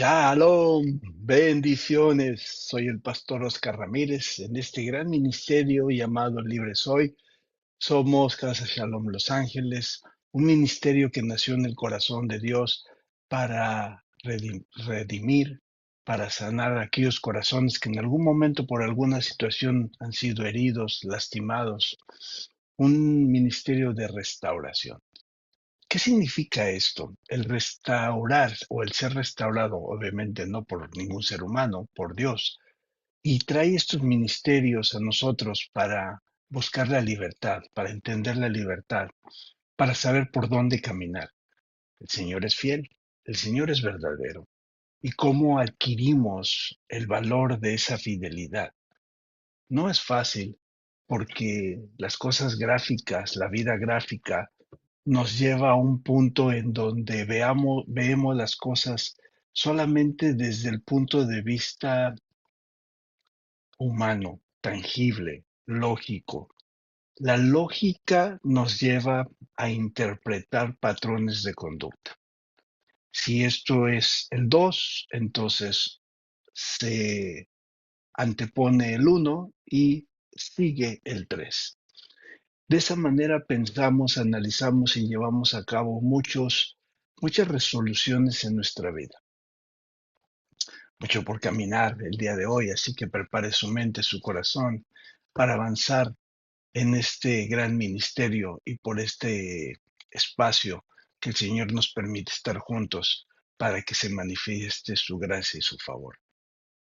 Shalom, bendiciones. Soy el pastor Oscar Ramírez en este gran ministerio llamado Libre Soy. Somos Casa Shalom Los Ángeles, un ministerio que nació en el corazón de Dios para redimir, para sanar aquellos corazones que en algún momento por alguna situación han sido heridos, lastimados. Un ministerio de restauración. ¿Qué significa esto? El restaurar o el ser restaurado, obviamente no por ningún ser humano, por Dios, y trae estos ministerios a nosotros para buscar la libertad, para entender la libertad, para saber por dónde caminar. El Señor es fiel, el Señor es verdadero. ¿Y cómo adquirimos el valor de esa fidelidad? No es fácil porque las cosas gráficas, la vida gráfica, nos lleva a un punto en donde vemos las cosas solamente desde el punto de vista humano, tangible, lógico. La lógica nos lleva a interpretar patrones de conducta. Si esto es el 2, entonces se antepone el uno y sigue el 3. De esa manera pensamos, analizamos y llevamos a cabo muchas resoluciones en nuestra vida. Mucho por caminar el día de hoy, así que prepare su mente, su corazón para avanzar en este gran ministerio y por este espacio que el Señor nos permite estar juntos para que se manifieste su gracia y su favor.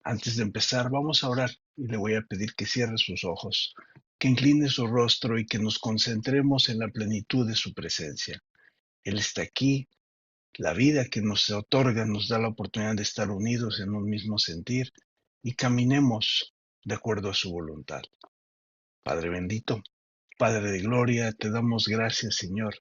Antes de empezar, vamos a orar y le voy a pedir que cierre sus ojos, que incline su rostro y que nos concentremos en la plenitud de su presencia. Él está aquí, la vida que nos otorga nos da la oportunidad de estar unidos en un mismo sentir y caminemos de acuerdo a su voluntad. Padre bendito, Padre de gloria, te damos gracias, Señor,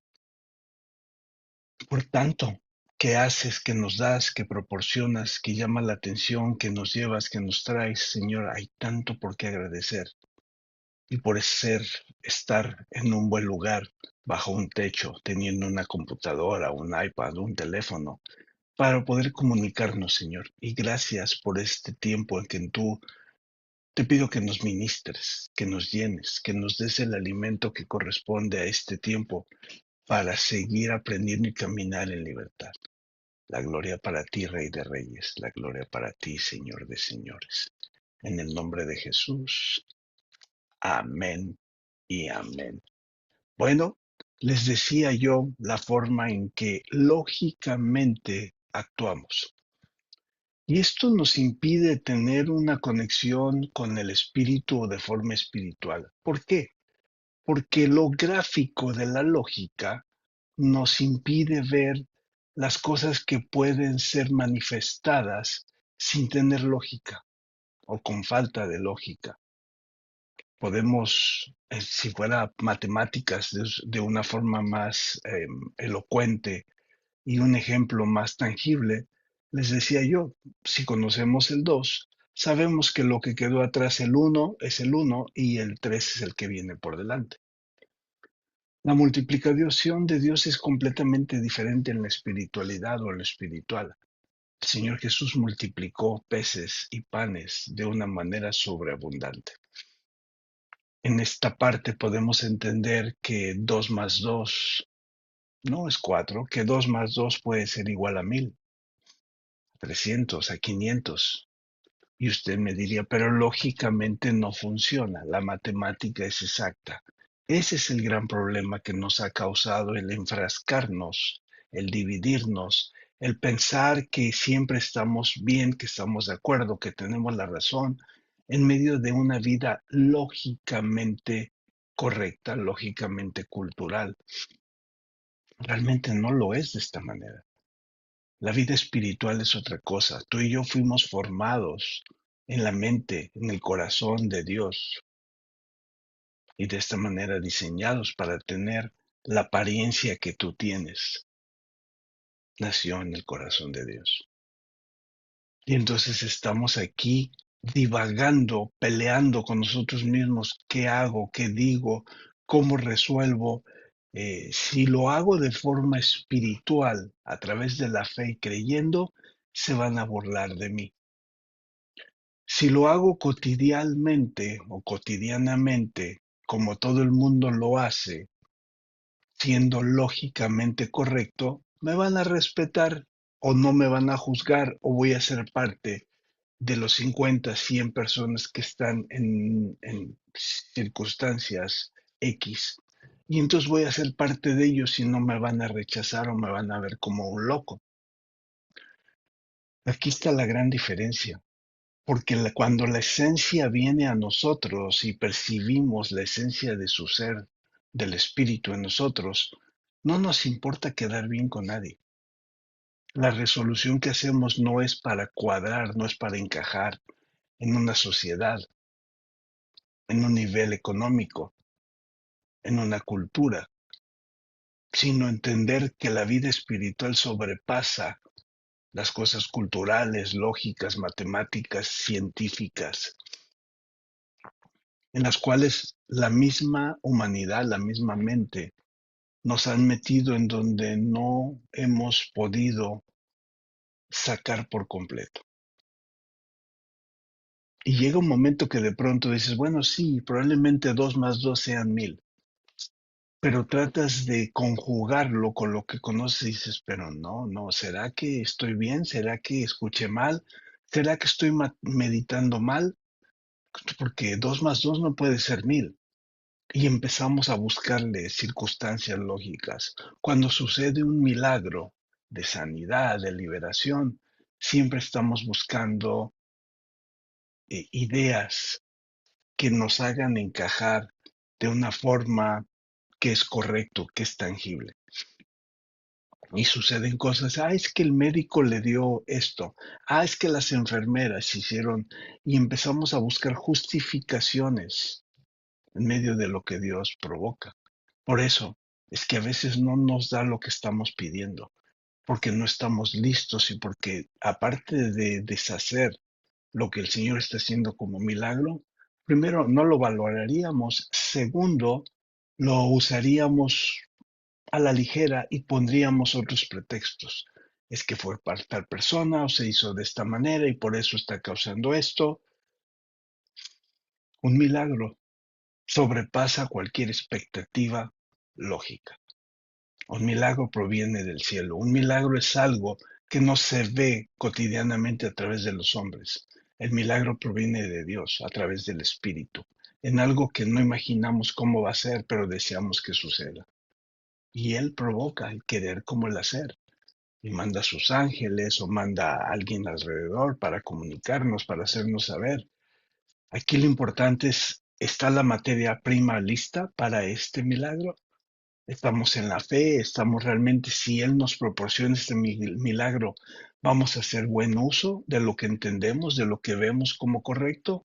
por tanto que haces, que nos das, que proporcionas, que llama la atención, que nos llevas, que nos traes, Señor. Hay tanto por qué agradecer y por estar en un buen lugar, bajo un techo, teniendo una computadora, un iPad, un teléfono, para poder comunicarnos, Señor. Y gracias por este tiempo en que tú te pido que nos ministres, que nos llenes, que nos des el alimento que corresponde a este tiempo para seguir aprendiendo y caminar en libertad. La gloria para ti, Rey de Reyes, la gloria para ti, Señor de Señores. En el nombre de Jesús, amén y amén. Bueno, les decía yo la forma en que lógicamente actuamos. Y esto nos impide tener una conexión con el espíritu o de forma espiritual. ¿Por qué? Porque lo gráfico de la lógica nos impide ver las cosas que pueden ser manifestadas sin tener lógica o con falta de lógica. Podemos, si fuera matemáticas de una forma más elocuente y un ejemplo más tangible, les decía yo, si conocemos el 2, sabemos que lo que quedó atrás el uno es el uno y el 3 es el que viene por delante. La multiplicación de Dios es completamente diferente en la espiritualidad o en lo espiritual. El Señor Jesús multiplicó peces y panes de una manera sobreabundante. En esta parte podemos entender que 2 más 2 no es 4, que 2 más 2 puede ser igual a 1000, a 300, a 500. Y usted me diría, pero lógicamente no funciona, la matemática es exacta. Ese es el gran problema que nos ha causado el enfrascarnos, el dividirnos, el pensar que siempre estamos bien, que estamos de acuerdo, que tenemos la razón, en medio de una vida lógicamente correcta, lógicamente cultural. Realmente no lo es de esta manera. La vida espiritual es otra cosa. Tú y yo fuimos formados en la mente, en el corazón de Dios y de esta manera diseñados para tener la apariencia que tú tienes. Nació en el corazón de Dios. Y entonces estamos aquí divagando, peleando con nosotros mismos. ¿Qué hago? ¿Qué digo? ¿Cómo resuelvo? Si lo hago de forma espiritual, a través de la fe y creyendo, se van a burlar de mí. Si lo hago cotidianamente o cotidianamente, como todo el mundo lo hace, siendo lógicamente correcto, me van a respetar o no me van a juzgar o voy a ser parte de los 50, 100 personas que están en circunstancias X. Y entonces voy a ser parte de ellos y no me van a rechazar o me van a ver como un loco. Aquí está la gran diferencia. Porque cuando la esencia viene a nosotros y percibimos la esencia de su ser, del espíritu en nosotros, no nos importa quedar bien con nadie. La resolución que hacemos no es para cuadrar, no es para encajar en una sociedad, en un nivel económico, en una cultura, sino entender que la vida espiritual sobrepasa las cosas culturales, lógicas, matemáticas, científicas, en las cuales la misma humanidad, la misma mente, nos han metido en donde no hemos podido sacar por completo. Y llega un momento que de pronto dices, bueno, sí, probablemente 2 más 2 sean 1000, pero tratas de conjugarlo con lo que conoces y dices, pero no, no, ¿será que estoy bien? ¿Será que escuché mal? ¿Será que estoy meditando mal? Porque 2 más 2 no puede ser 1000. Y empezamos a buscarle circunstancias lógicas. Cuando sucede un milagro de sanidad, de liberación, siempre estamos buscando ideas que nos hagan encajar de una forma que es correcto, que es tangible. Y suceden cosas, es que el médico le dio esto, es que las enfermeras hicieron, y empezamos a buscar justificaciones en medio de lo que Dios provoca. Por eso es que a veces no nos da lo que estamos pidiendo, porque no estamos listos y porque aparte de deshacer lo que el Señor está haciendo como milagro, primero no lo valoraríamos, segundo lo usaríamos a la ligera y pondríamos otros pretextos. Es que fue para tal persona o se hizo de esta manera y por eso está causando esto. Un milagro sobrepasa cualquier expectativa lógica. Un milagro proviene del cielo. Un milagro es algo que no se ve cotidianamente a través de los hombres. El milagro proviene de Dios a través del Espíritu, en algo que no imaginamos cómo va a ser, pero deseamos que suceda. Y Él provoca el querer como el hacer. Y manda a sus ángeles o manda a alguien alrededor para comunicarnos, para hacernos saber. Aquí lo importante es, ¿está la materia prima lista para este milagro? Estamos en la fe, estamos realmente, si Él nos proporciona este milagro, vamos a hacer buen uso de lo que entendemos, de lo que vemos como correcto,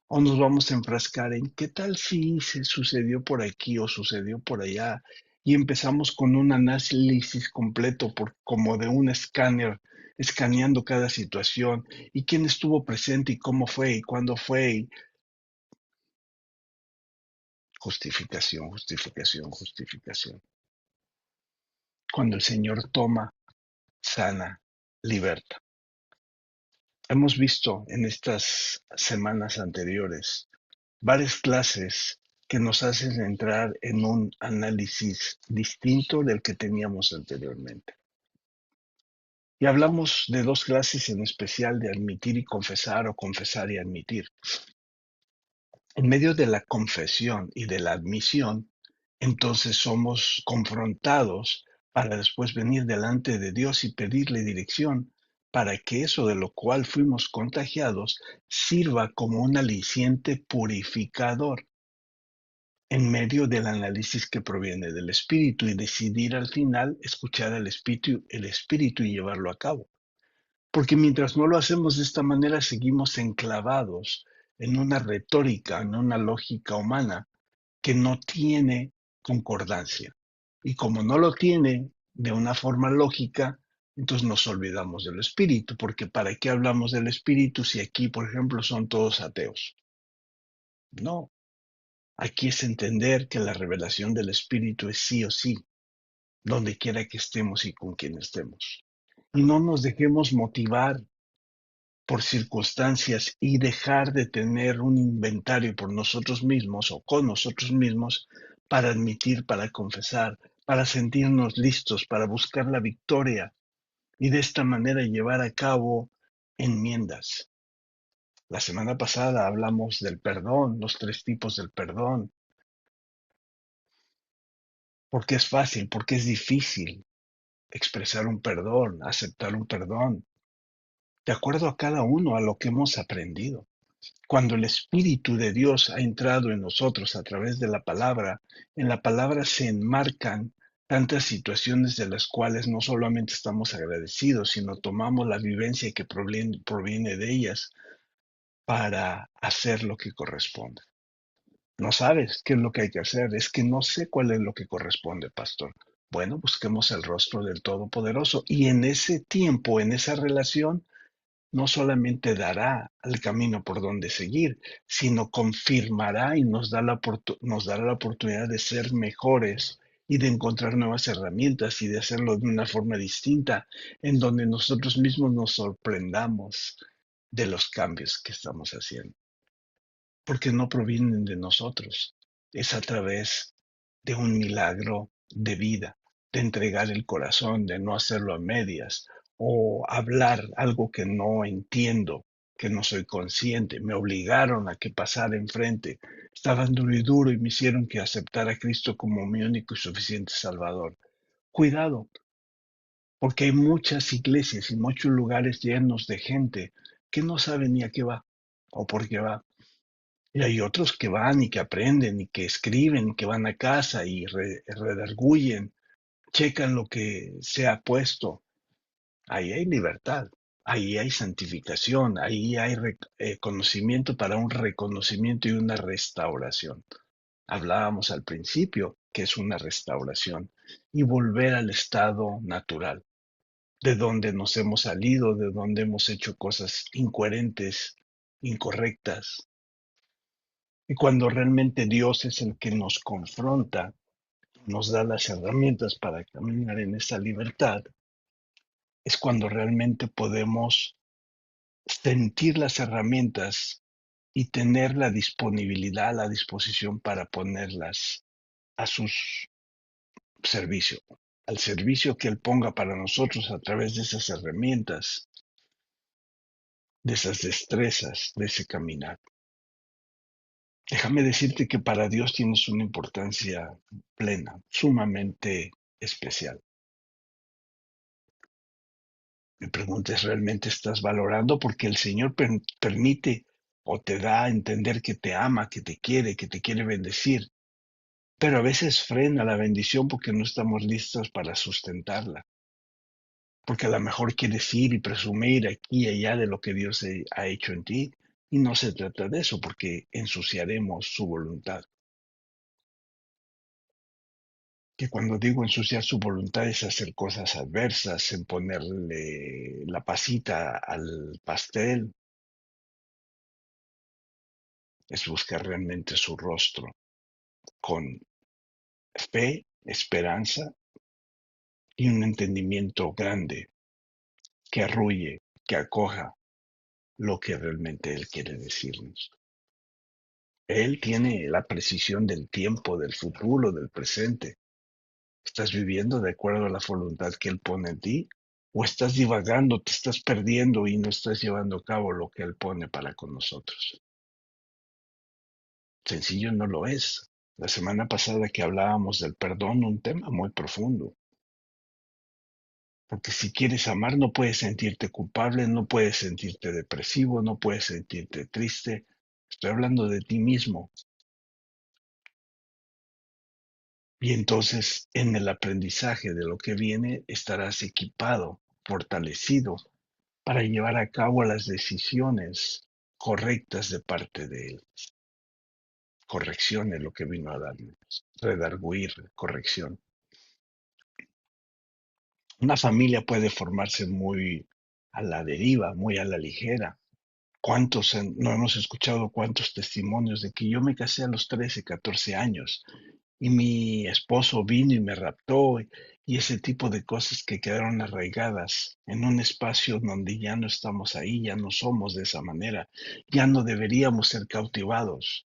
o nos vamos a enfrascar en qué tal si se sucedió por aquí o sucedió por allá, y empezamos con un análisis completo como de un escáner, escaneando cada situación, y quién estuvo presente y cómo fue y cuándo fue, y justificación, justificación, justificación. Cuando el Señor toma, sana, liberta. Hemos visto en estas semanas anteriores varias clases que nos hacen entrar en un análisis distinto del que teníamos anteriormente. Y hablamos de dos clases en especial, de admitir y confesar o confesar y admitir. En medio de la confesión y de la admisión, entonces somos confrontados para después venir delante de Dios y pedirle dirección para que eso de lo cual fuimos contagiados sirva como un aliciente purificador en medio del análisis que proviene del espíritu y decidir al final escuchar al espíritu y llevarlo a cabo. Porque mientras no lo hacemos de esta manera, seguimos enclavados en una retórica, en una lógica humana que no tiene concordancia. Y como no lo tiene de una forma lógica, entonces nos olvidamos del espíritu, porque ¿para qué hablamos del espíritu si aquí, por ejemplo, son todos ateos? No, aquí es entender que la revelación del espíritu es sí o sí, donde quiera que estemos y con quien estemos. y no nos dejemos motivar por circunstancias y dejar de tener un inventario por nosotros mismos o con nosotros mismos para admitir, para confesar, para sentirnos listos, para buscar la victoria y de esta manera llevar a cabo enmiendas. La semana pasada hablamos del perdón, los tres tipos del perdón, porque es fácil, porque es difícil expresar un perdón, aceptar un perdón, de acuerdo a cada uno, a lo que hemos aprendido. Cuando el Espíritu de Dios ha entrado en nosotros a través de la palabra, en la palabra se enmarcan tantas situaciones de las cuales no solamente estamos agradecidos, sino tomamos la vivencia que proviene de ellas para hacer lo que corresponde. No sabes qué es lo que hay que hacer, es que no sé cuál es lo que corresponde, pastor. Bueno, busquemos el rostro del Todopoderoso y en ese tiempo, en esa relación, no solamente dará el camino por donde seguir, sino confirmará y nos dará la oportunidad de ser mejores y de encontrar nuevas herramientas y de hacerlo de una forma distinta, en donde nosotros mismos nos sorprendamos de los cambios que estamos haciendo, porque no provienen de nosotros, es a través de un milagro de vida, de entregar el corazón, de no hacerlo a medias o hablar algo que no entiendo, que no soy consciente. Me obligaron a que pasara enfrente. Estaban duro y duro y me hicieron que aceptara a Cristo como mi único y suficiente Salvador. Cuidado, porque hay muchas iglesias y muchos lugares llenos de gente que no sabe ni a qué va o por qué va. Y hay otros que van y que aprenden y que escriben y que van a casa y redarguyen, checan lo que se ha puesto. Ahí hay libertad, ahí hay santificación, ahí hay conocimiento para un reconocimiento y una restauración. Hablábamos al principio que es una restauración y volver al estado natural, de donde nos hemos salido, de donde hemos hecho cosas incoherentes, incorrectas. Y cuando realmente Dios es el que nos confronta, nos da las herramientas para caminar en esa libertad, es cuando realmente podemos sentir las herramientas y tener la disponibilidad, la disposición para ponerlas a su servicio, al servicio que Él ponga para nosotros a través de esas herramientas, de esas destrezas, de ese caminar. Déjame decirte que para Dios tienes una importancia plena, sumamente especial. Mi pregunta es, ¿realmente estás valorando? Porque el Señor permite o te da a entender que te ama, que te quiere bendecir, pero a veces frena la bendición porque no estamos listos para sustentarla, porque a lo mejor quieres ir y presumir aquí y allá de lo que Dios ha hecho en ti, y no se trata de eso, porque ensuciaremos su voluntad. Que cuando digo ensuciar su voluntad es hacer cosas adversas, en ponerle la pasita al pastel, es buscar realmente su rostro con fe, esperanza y un entendimiento grande que arrulle, que acoja lo que realmente Él quiere decirnos. Él tiene la precisión del tiempo, del futuro, del presente. ¿Estás viviendo de acuerdo a la voluntad que Él pone en ti? ¿O estás divagando, te estás perdiendo y no estás llevando a cabo lo que Él pone para con nosotros? Sencillo no lo es. La semana pasada que hablábamos del perdón, un tema muy profundo. Porque si quieres amar, no puedes sentirte culpable, no puedes sentirte depresivo, no puedes sentirte triste. Estoy hablando de ti mismo. Y entonces en el aprendizaje de lo que viene estarás equipado, fortalecido para llevar a cabo las decisiones correctas de parte de Él. Corrección es lo que vino a darnos. Redarguir, corrección. Una familia puede formarse muy a la deriva, muy a la ligera. No hemos escuchado cuántos testimonios de que yo me casé a los 13, 14 años y mi esposo vino y me raptó y ese tipo de cosas que quedaron arraigadas en un espacio donde ya no estamos ahí, ya no somos de esa manera, ya no deberíamos ser cautivados,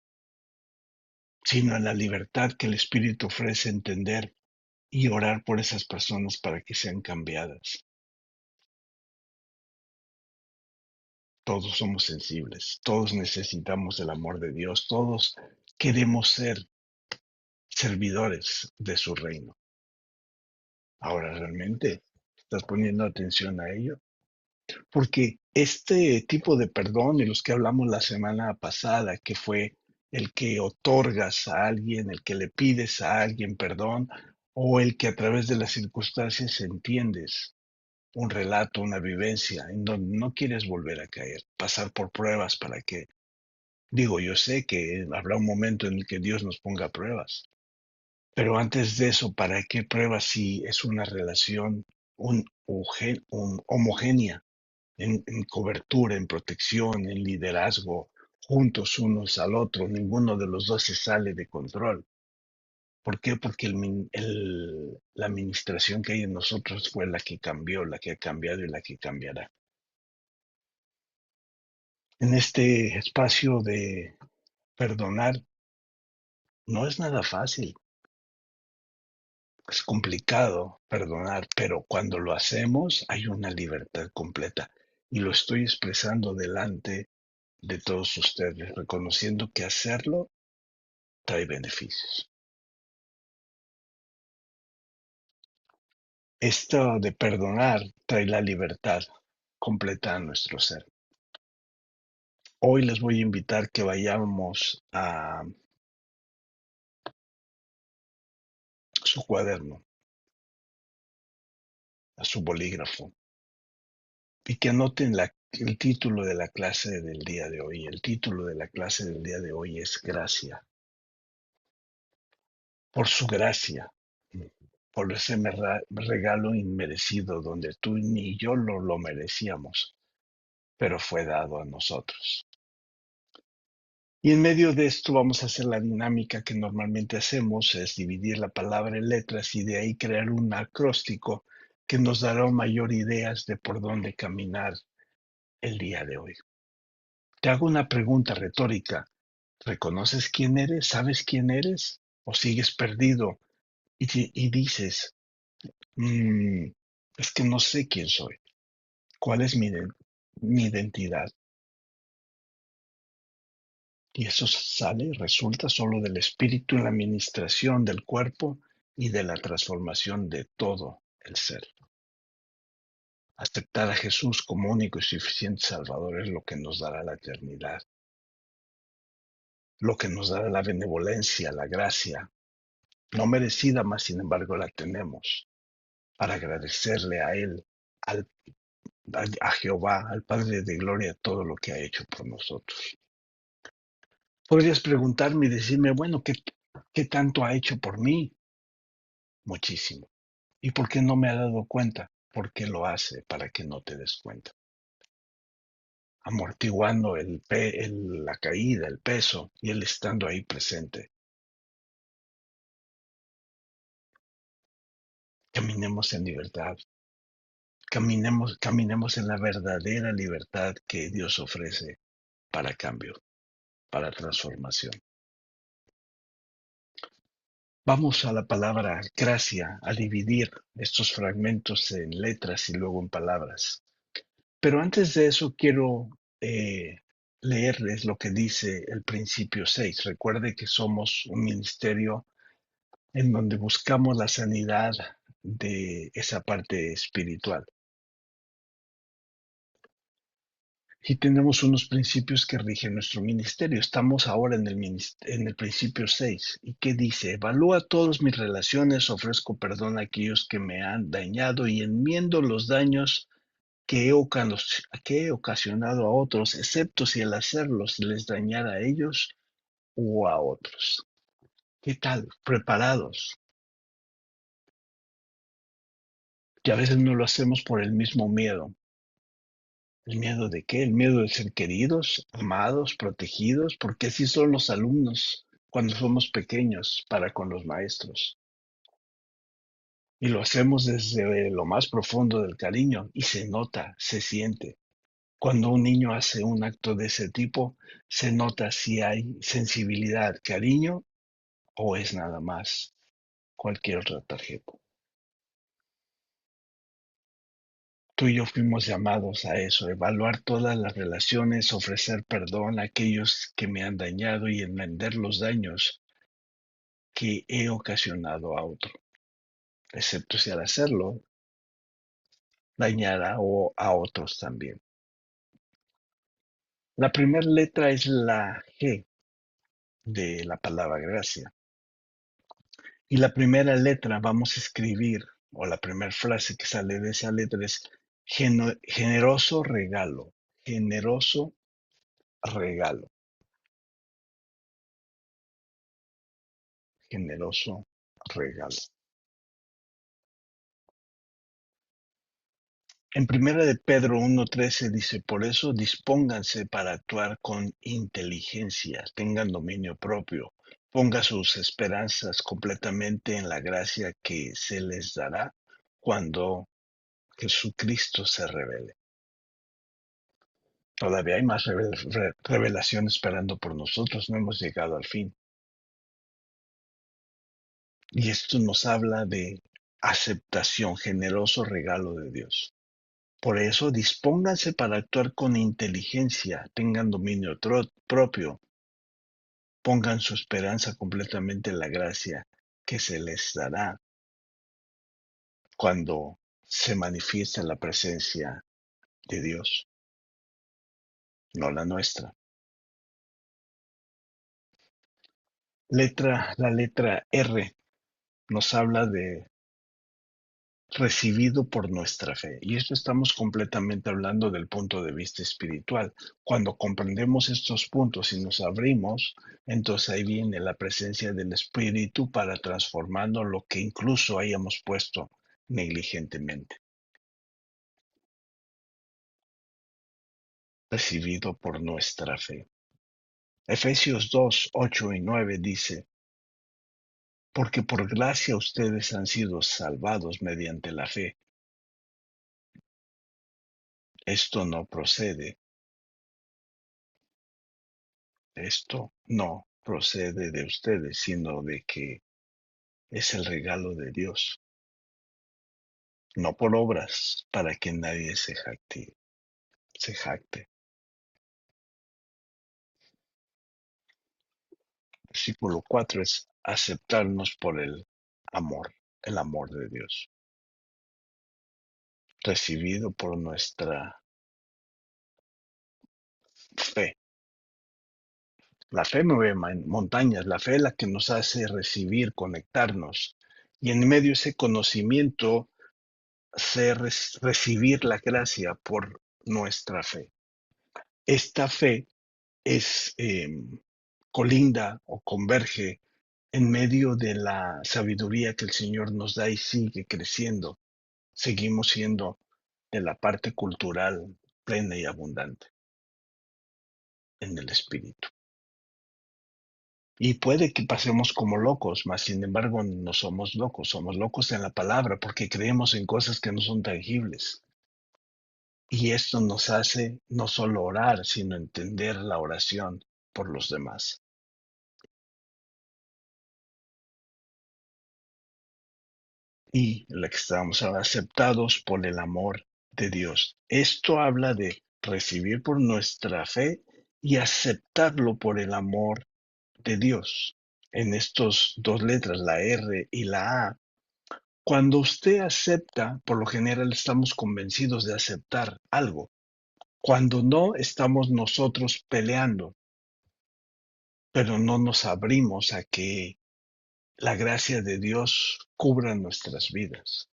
sino en la libertad que el Espíritu ofrece entender y orar por esas personas para que sean cambiadas. Todos somos sensibles, todos necesitamos el amor de Dios, todos queremos ser servidores de su reino. Ahora, ¿realmente estás poniendo atención a ello? Porque este tipo de perdón de los que hablamos la semana pasada, que fue el que otorgas a alguien, el que le pides a alguien perdón, o el que a través de las circunstancias entiendes un relato, una vivencia, en donde no quieres volver a caer, pasar por pruebas para que, digo, yo sé que habrá un momento en el que Dios nos ponga pruebas, pero antes de eso, ¿para qué pruebas si es una relación homogénea? En cobertura, en protección, en liderazgo, juntos unos al otro, ninguno de los dos se sale de control. ¿Por qué? Porque la administración que hay en nosotros fue la que cambió, la que ha cambiado y la que cambiará. En este espacio de perdonar no es nada fácil, es complicado perdonar, pero cuando lo hacemos hay una libertad completa y lo estoy expresando delante de todos ustedes, reconociendo que hacerlo trae beneficios. Esto de perdonar trae la libertad completa a nuestro ser. Hoy les voy a invitar que vayamos a su cuaderno, a su bolígrafo, y que anoten el título de la clase del día de hoy. El título de la clase del día de hoy es Gracia. Por su gracia, por ese regalo inmerecido donde tú ni yo lo merecíamos, pero fue dado a nosotros. Y en medio de esto vamos a hacer la dinámica que normalmente hacemos, es dividir la palabra en letras y de ahí crear un acróstico que nos dará mayor ideas de por dónde caminar el día de hoy. Te hago una pregunta retórica. ¿Reconoces quién eres? ¿Sabes quién eres? ¿O sigues perdido y dices, "Mm, es que no sé quién soy? ¿Cuál es mi identidad?" Y eso resulta solo del espíritu en la administración del cuerpo y de la transformación de todo el ser. Aceptar a Jesús como único y suficiente Salvador es lo que nos dará la eternidad, lo que nos dará la benevolencia, la gracia, no merecida, mas sin embargo la tenemos, para agradecerle a Él, al, a Jehová, al Padre de Gloria, todo lo que ha hecho por nosotros. Podrías preguntarme y decirme, bueno, ¿qué tanto ha hecho por mí? Muchísimo. ¿Y por qué no me ha dado cuenta? Porque lo hace para que no te des cuenta, amortiguando la caída, el peso, y él estando ahí presente. Caminemos en libertad, caminemos en la verdadera libertad que Dios ofrece para cambio, para transformación. Vamos a la palabra gracia, a dividir estos fragmentos en letras y luego en palabras. Pero antes de eso quiero leerles lo que dice el principio 6. Recuerde que somos un ministerio en donde buscamos la sanidad de esa parte espiritual. Y tenemos unos principios que rigen nuestro ministerio. Estamos ahora en el principio 6. ¿Y qué dice? Evalúa todas mis relaciones, ofrezco perdón a aquellos que me han dañado y enmiendo los daños que he ocasionado a otros, excepto si al hacerlos les dañara a ellos o a otros. ¿Qué tal? Preparados. Que a veces no lo hacemos por el mismo miedo. ¿El miedo de qué? El miedo de ser queridos, amados, protegidos, porque así son los alumnos cuando somos pequeños para con los maestros. Y lo hacemos desde lo más profundo del cariño y se nota, se siente. Cuando un niño hace un acto de ese tipo, se nota si hay sensibilidad, cariño o es nada más cualquier otra tarjeta. Tú y yo fuimos llamados a eso, evaluar todas las relaciones, ofrecer perdón a aquellos que me han dañado y enmendar los daños que he ocasionado a otro, excepto si al hacerlo dañara a otros también. La primera letra es la G de la palabra gracia. Y la primera letra vamos a escribir, o la primera frase que sale de esa letra es generoso regalo, generoso regalo, generoso regalo. En primera de Pedro 1:13 dice, por eso dispónganse para actuar con inteligencia, tengan dominio propio, ponga sus esperanzas completamente en la gracia que se les dará cuando Jesucristo se revele. Todavía hay más revelación esperando por nosotros, no hemos llegado al fin. Y esto nos habla de aceptación, generoso regalo de Dios. Por eso, dispónganse para actuar con inteligencia, tengan dominio propio, pongan su esperanza completamente en la gracia que se les dará cuando se manifiesta la presencia de Dios, no la nuestra. La letra R nos habla de recibido por nuestra fe. Y esto estamos completamente hablando del punto de vista espiritual. Cuando comprendemos estos puntos y nos abrimos, entonces ahí viene la presencia del Espíritu para transformando lo que incluso hayamos puesto negligentemente. Recibido por nuestra fe. Efesios 2:8 y 9 dice, porque por gracia ustedes han sido salvados mediante la fe. Esto no procede Esto no procede de ustedes, sino de que es el regalo de Dios, no por obras, para que nadie se jacte. Versículo 4 es aceptarnos por el amor de Dios, recibido por nuestra fe. La fe mueve montañas, la fe es la que nos hace recibir, conectarnos, y en medio de ese conocimiento, recibir la gracia por nuestra fe. Esta fe es colinda o converge en medio de la sabiduría que el Señor nos da y sigue creciendo. Seguimos siendo de la parte cultural plena y abundante en el Espíritu. Y puede que pasemos como locos, mas sin embargo no somos locos en la palabra porque creemos en cosas que no son tangibles. Y esto nos hace no solo orar, sino entender la oración por los demás. Y la que estamos aceptados por el amor de Dios. Esto habla de recibir por nuestra fe y aceptarlo por el amor de Dios. En estos dos letras, la R y la A, cuando usted acepta, por lo general estamos convencidos de aceptar algo. Cuando no, estamos nosotros peleando, pero no nos abrimos a que la gracia de Dios cubra nuestras vidas.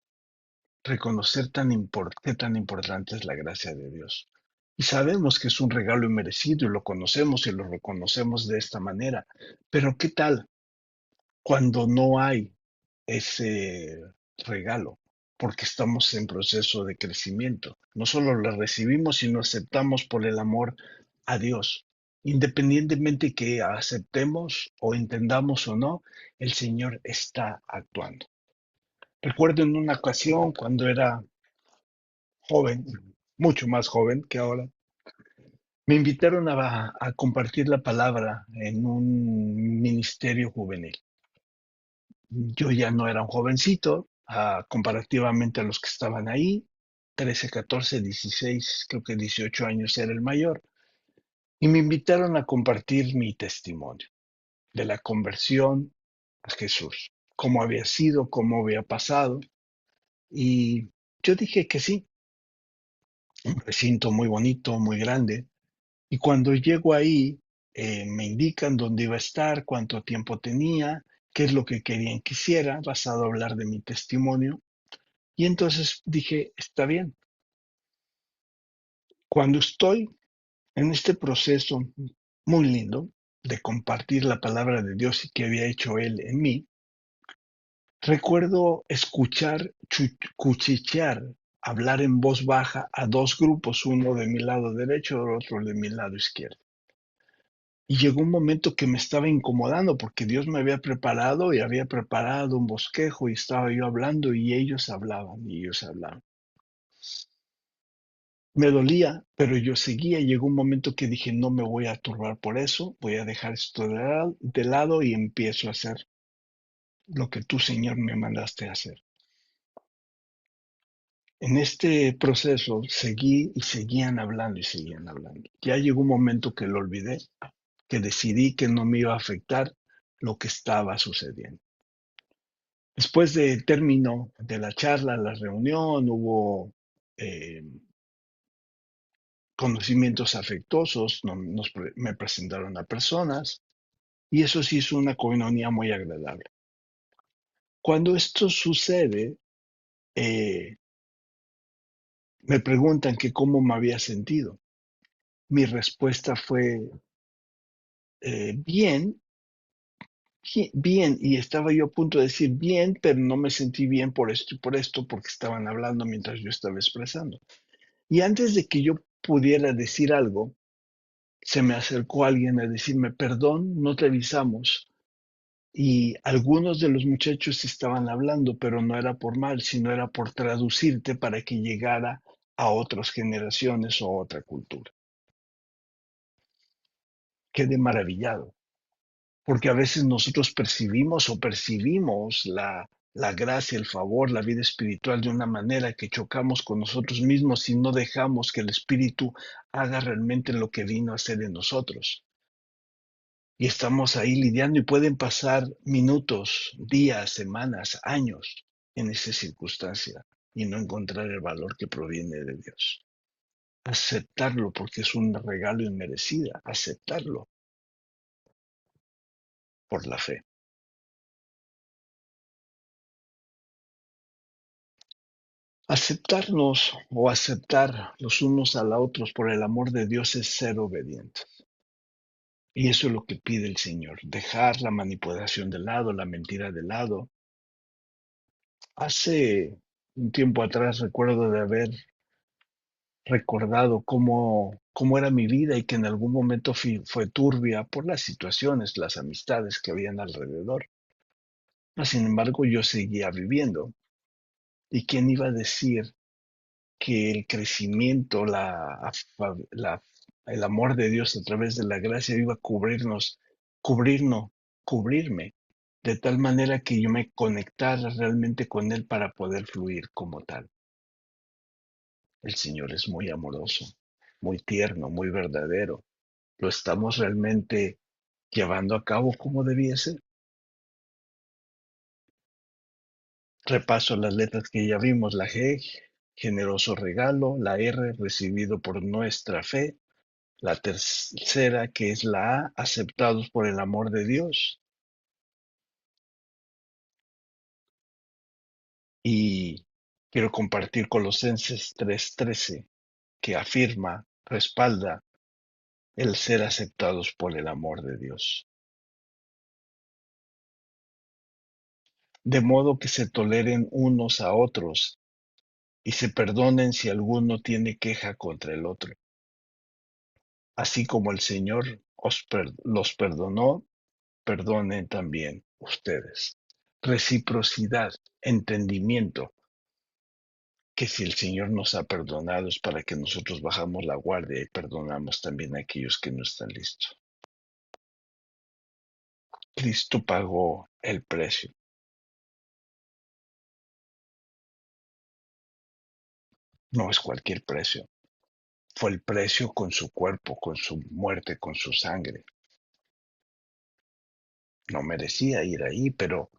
Reconocer qué tan importante es la gracia de Dios. Y sabemos que es un regalo inmerecido y lo conocemos y lo reconocemos de esta manera. Pero ¿qué tal cuando no hay ese regalo? Porque estamos en proceso de crecimiento. No solo lo recibimos, sino aceptamos por el amor a Dios. Independientemente que aceptemos o entendamos o no, el Señor está actuando. Recuerdo en una ocasión cuando era joven, mucho más joven que ahora, me invitaron a compartir la palabra en un ministerio juvenil. Yo ya no era un jovencito, comparativamente a los que estaban ahí, 13, 14, 16, creo que 18 años era el mayor, y me invitaron a compartir mi testimonio de la conversión a Jesús, cómo había sido, cómo había pasado, y yo dije que sí, un recinto muy bonito, muy grande, y cuando llego ahí, me indican dónde iba a estar, cuánto tiempo tenía, qué es lo que querían que hiciera, basado a hablar de mi testimonio. Y entonces dije, está bien. Cuando estoy en este proceso muy lindo de compartir la palabra de Dios y que había hecho Él en mí, recuerdo escuchar cuchichear, hablar en voz baja a dos grupos, uno de mi lado derecho y otro de mi lado izquierdo. Y llegó un momento que me estaba incomodando porque Dios me había preparado y había preparado un bosquejo y estaba yo hablando y ellos hablaban y ellos hablaban. Me dolía, pero yo seguía. Llegó un momento que dije, no me voy a turbar por eso, voy a dejar esto de lado y empiezo a hacer lo que tú, Señor, me mandaste a hacer. En este proceso seguí y seguían hablando y seguían hablando. Ya llegó un momento que lo olvidé, que decidí que no me iba a afectar lo que estaba sucediendo. Después del término de la charla, la reunión, hubo eh, conocimientos afectuosos, me presentaron a personas y eso sí es una coinonía muy agradable. Cuando esto sucede, eh, me preguntan que cómo me había sentido. Mi respuesta fue bien, bien, y estaba yo a punto de decir bien, pero no me sentí bien por esto y por esto, porque estaban hablando mientras yo estaba expresando. Y antes de que yo pudiera decir algo, se me acercó alguien a decirme, perdón, no te avisamos. Y algunos de los muchachos estaban hablando, pero no era por mal, sino era por traducirte para que llegara a otras generaciones o a otra cultura. Quedé maravillado, porque a veces nosotros percibimos la gracia, el favor, la vida espiritual de una manera que chocamos con nosotros mismos y no dejamos que el Espíritu haga realmente lo que vino a hacer en nosotros. Y estamos ahí lidiando y pueden pasar minutos, días, semanas, años en esa circunstancia y no encontrar el valor que proviene de Dios. Aceptarlo porque es un regalo inmerecido, aceptarlo por la fe. Aceptarnos o aceptar los unos a los otros por el amor de Dios es ser obedientes. Y eso es lo que pide el Señor, dejar la manipulación de lado, la mentira de lado. Hace un tiempo atrás recuerdo de haber recordado cómo era mi vida y que en algún momento fue turbia por las situaciones, las amistades que habían alrededor. Mas, sin embargo, yo seguía viviendo. ¿Y quién iba a decir que el crecimiento, el amor de Dios a través de la gracia iba a cubrirnos, cubrirme, de tal manera que yo me conectara realmente con Él para poder fluir como tal? El Señor es muy amoroso, muy tierno, muy verdadero. ¿Lo estamos realmente llevando a cabo como debía ser? Repaso las letras que ya vimos: la G, generoso regalo; la R, recibido por nuestra fe; la tercera, que es la A, aceptados por el amor de Dios. Y quiero compartir Colosenses 3:13, que afirma, respalda el ser aceptados por el amor de Dios. De modo que se toleren unos a otros y se perdonen si alguno tiene queja contra el otro. Así como el Señor los perdonó, perdonen también ustedes. reciprocidad, entendimiento, que si el Señor nos ha perdonado es para que nosotros bajamos la guardia y perdonamos también a aquellos que no están listos. Cristo pagó el precio. No es cualquier precio. Fue el precio con su cuerpo, con su muerte, con su sangre. No merecía ir ahí, pero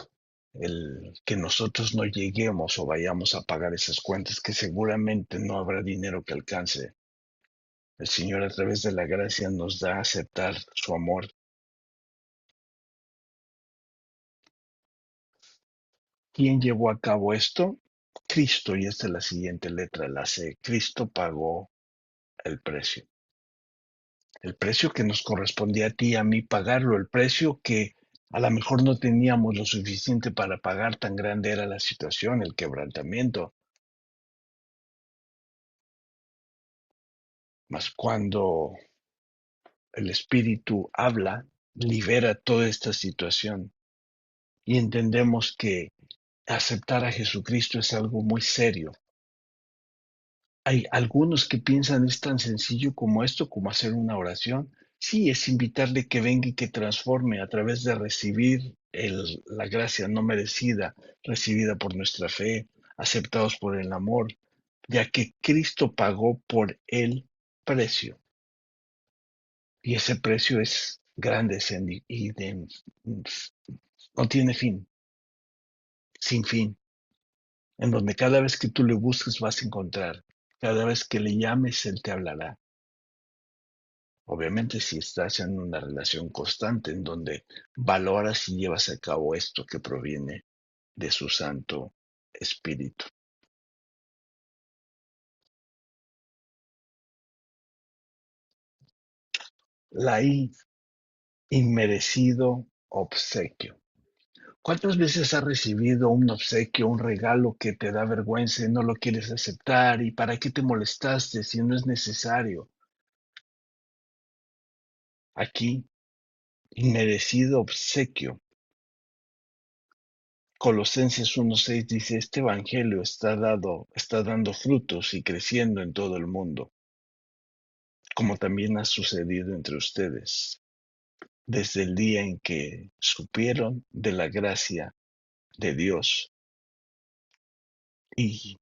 el que nosotros no lleguemos o vayamos a pagar esas cuentas, que seguramente no habrá dinero que alcance. El Señor a través de la gracia nos da a aceptar su amor. ¿Quién llevó a cabo esto? Cristo, y esta es la siguiente letra, la C. Cristo pagó el precio. El precio que nos correspondía a ti y a mí pagarlo, el precio que a lo mejor no teníamos lo suficiente para pagar, tan grande era la situación, el quebrantamiento. Mas cuando el Espíritu habla, libera toda esta situación y entendemos que aceptar a Jesucristo es algo muy serio. Hay algunos que piensan es tan sencillo como esto, como hacer una oración. Sí, es invitarle que venga y que transforme a través de recibir la gracia no merecida, recibida por nuestra fe, aceptados por el amor, ya que Cristo pagó por el precio. Y ese precio es grande no tiene fin, sin fin, en donde cada vez que tú le busques vas a encontrar, cada vez que le llames, Él te hablará. Obviamente, si estás en una relación constante en donde valoras y llevas a cabo esto que proviene de su Santo Espíritu. La I, inmerecido obsequio. ¿Cuántas veces has recibido un obsequio, un regalo que te da vergüenza y no lo quieres aceptar? ¿Y para qué te molestaste si no es necesario? Aquí, inmerecido obsequio. Colosenses 1:6 dice, este evangelio está dando frutos y creciendo en todo el mundo, como también ha sucedido entre ustedes, desde el día en que supieron de la gracia de Dios y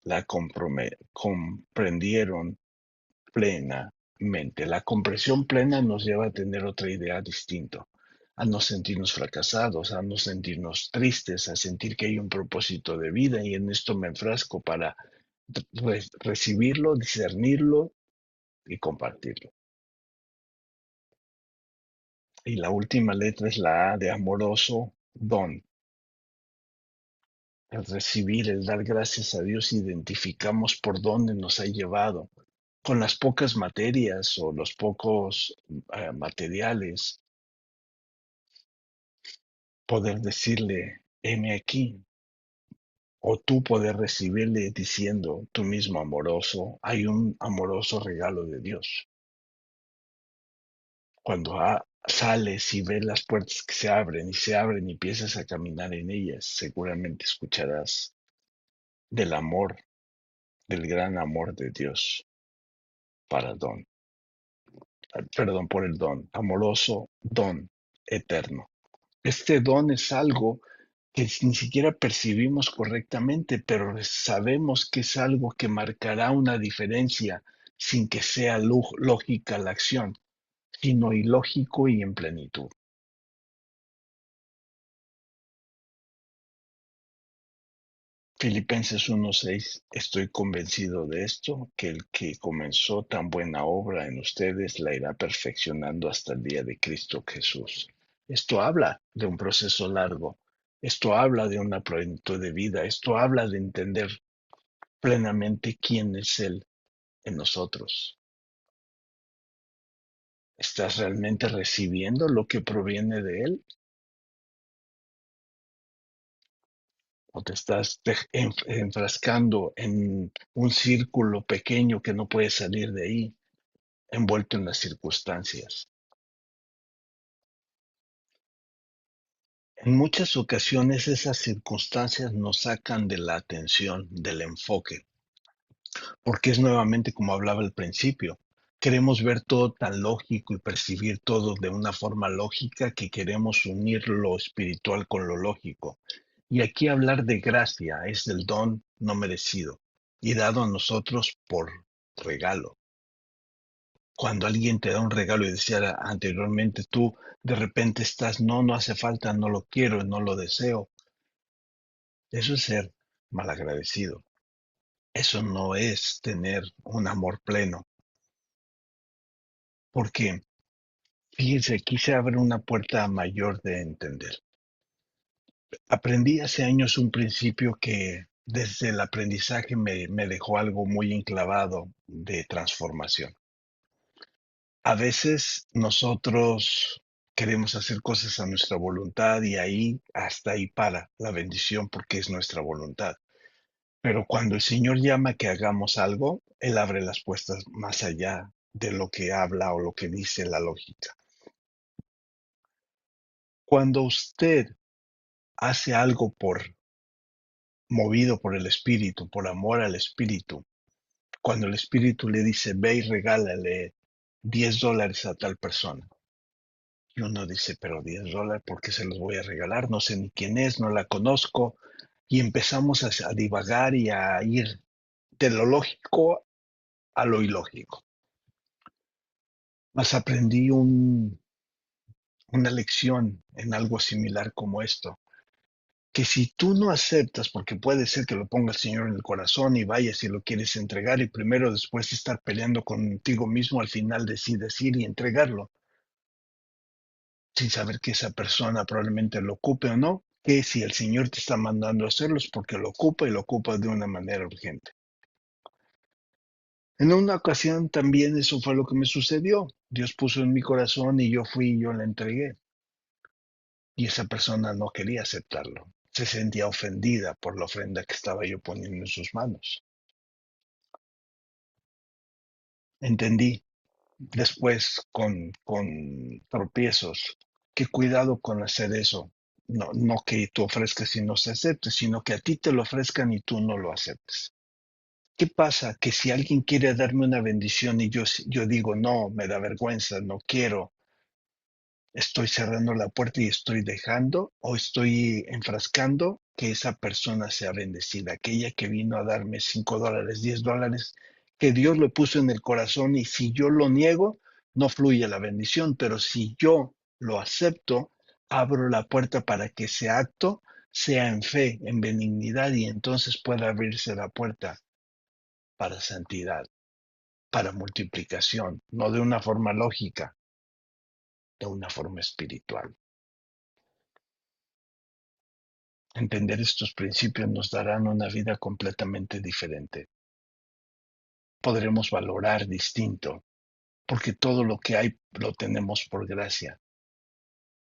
la comprendieron plenamente. La comprensión plena nos lleva a tener otra idea distinta, a no sentirnos fracasados, a no sentirnos tristes, a sentir que hay un propósito de vida y en esto me enfrasco para recibirlo, discernirlo y compartirlo. Y la última letra es la A de amoroso don. El recibir, el dar gracias a Dios, identificamos por dónde nos ha llevado. Con las pocas materias o los pocos materiales, poder decirle, heme aquí, o tú poder recibirle diciendo tú mismo amoroso, hay un amoroso regalo de Dios. Cuando sales y ves las puertas que se abren y empiezas a caminar en ellas, seguramente escucharás del amor, del gran amor de Dios para don, perdón, por el don, amoroso don eterno. Este don es algo que ni siquiera percibimos correctamente, pero sabemos que es algo que marcará una diferencia sin que sea lógica la acción, sino ilógico y en plenitud. Filipenses 1:6, estoy convencido de esto, que el que comenzó tan buena obra en ustedes la irá perfeccionando hasta el día de Cristo Jesús. Esto habla de un proceso largo, esto habla de una plenitud de vida, esto habla de entender plenamente quién es Él en nosotros. ¿Estás realmente recibiendo lo que proviene de Él? ¿O te estás enfrascando en un círculo pequeño que no puedes salir de ahí, envuelto en las circunstancias? En muchas ocasiones esas circunstancias nos sacan de la atención, del enfoque, porque es nuevamente como hablaba al principio. Queremos ver todo tan lógico y percibir todo de una forma lógica que queremos unir lo espiritual con lo lógico. Y aquí hablar de gracia es del don no merecido y dado a nosotros por regalo. Cuando alguien te da un regalo y decía anteriormente tú de repente estás, no, no hace falta, no lo quiero, no lo deseo. Eso es ser malagradecido. Eso no es tener un amor pleno. Porque, fíjense, aquí se abre una puerta mayor de entender. Aprendí hace años un principio que desde el aprendizaje me dejó algo muy enclavado de transformación. A veces nosotros queremos hacer cosas a nuestra voluntad y ahí, hasta ahí para la bendición porque es nuestra voluntad. Pero cuando el Señor llama que hagamos algo, Él abre las puertas más allá de lo que habla o lo que dice la lógica. Cuando usted hace algo movido por el Espíritu, por amor al Espíritu, cuando el Espíritu le dice, ve y regálale $10 a tal persona, y uno dice, pero $10, ¿por qué se los voy a regalar? No sé ni quién es, no la conozco, y empezamos a divagar y a ir de lo lógico a lo ilógico. Mas aprendí una lección en algo similar como esto, que si tú no aceptas, porque puede ser que lo ponga el Señor en el corazón y vayas y lo quieres entregar y primero después de estar peleando contigo mismo, al final decides ir y entregarlo, sin saber que esa persona probablemente lo ocupe o no, que si el Señor te está mandando a hacerlo es porque lo ocupa y lo ocupa de una manera urgente. En una ocasión también eso fue lo que me sucedió. Dios puso en mi corazón y yo fui y yo la entregué. Y esa persona no quería aceptarlo. Se sentía ofendida por la ofrenda que estaba yo poniendo en sus manos. Entendí después con tropiezos que cuidado con hacer eso. No, no que tú ofrezcas y no se acepte, sino que a ti te lo ofrezcan y tú no lo aceptes. ¿Qué pasa? Que si alguien quiere darme una bendición y yo digo, no, me da vergüenza, no quiero, estoy cerrando la puerta y estoy dejando o estoy enfrascando que esa persona sea bendecida, aquella que vino a darme $5, $10, que Dios le puso en el corazón y si yo lo niego, no fluye la bendición, pero si yo lo acepto, abro la puerta para que ese acto sea en fe, en benignidad y entonces pueda abrirse la puerta para santidad, para multiplicación, no de una forma lógica, de una forma espiritual. Entender estos principios nos darán una vida completamente diferente. Podremos valorar distinto, porque todo lo que hay lo tenemos por gracia.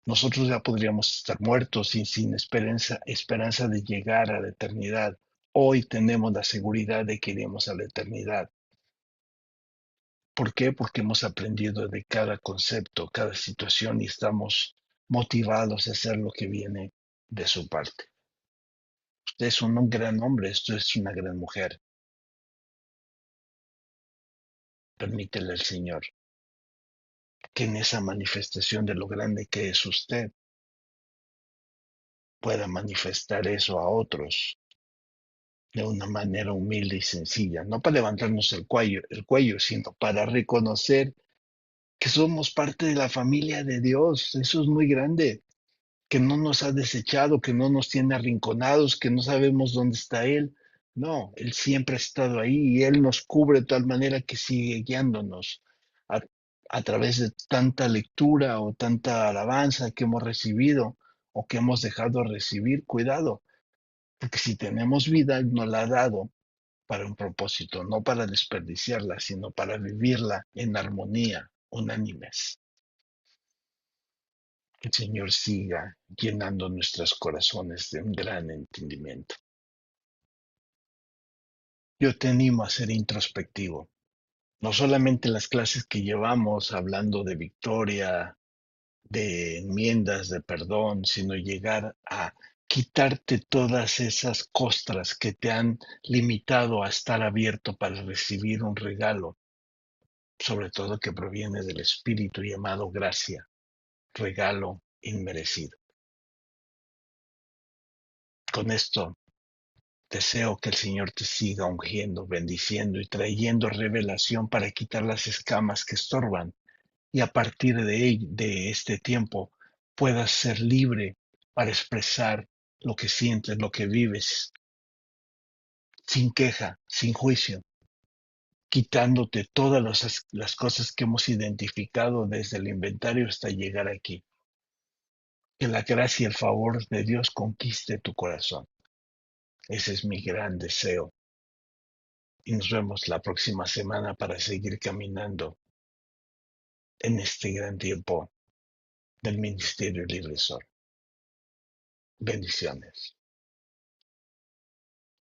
Nosotros ya podríamos estar muertos y sin esperanza de llegar a la eternidad. Hoy tenemos la seguridad de que iremos a la eternidad. ¿Por qué? Porque hemos aprendido de cada concepto, cada situación y estamos motivados a hacer lo que viene de su parte. Usted es un gran hombre, esto es una gran mujer. Permítele al Señor que en esa manifestación de lo grande que es usted pueda manifestar eso a otros de una manera humilde y sencilla, no para levantarnos el cuello, sino para reconocer que somos parte de la familia de Dios. Eso es muy grande, que no nos ha desechado, que no nos tiene arrinconados, que no sabemos dónde está Él. No, Él siempre ha estado ahí y Él nos cubre de tal manera que sigue guiándonos a, a través de tanta lectura o tanta alabanza que hemos recibido o que hemos dejado recibir. Cuidado, porque si tenemos vida, Él nos la ha dado para un propósito, no para desperdiciarla, sino para vivirla en armonía, unánimes. Que el Señor siga llenando nuestros corazones de un gran entendimiento. Yo te animo a ser introspectivo, no solamente en las clases que llevamos hablando de victoria de enmiendas, de perdón, sino llegar a quitarte todas esas costras que te han limitado a estar abierto para recibir un regalo, sobre todo que proviene del Espíritu llamado gracia, regalo inmerecido. Con esto deseo que el Señor te siga ungiendo, bendiciendo y trayendo revelación para quitar las escamas que estorban y a partir de este tiempo puedas ser libre para expresar lo que sientes, lo que vives, sin queja, sin juicio, quitándote todas las cosas que hemos identificado desde el inventario hasta llegar aquí. Que la gracia y el favor de Dios conquiste tu corazón. Ese es mi gran deseo. Y nos vemos la próxima semana para seguir caminando en este gran tiempo del Ministerio Libre Sol. Bendiciones.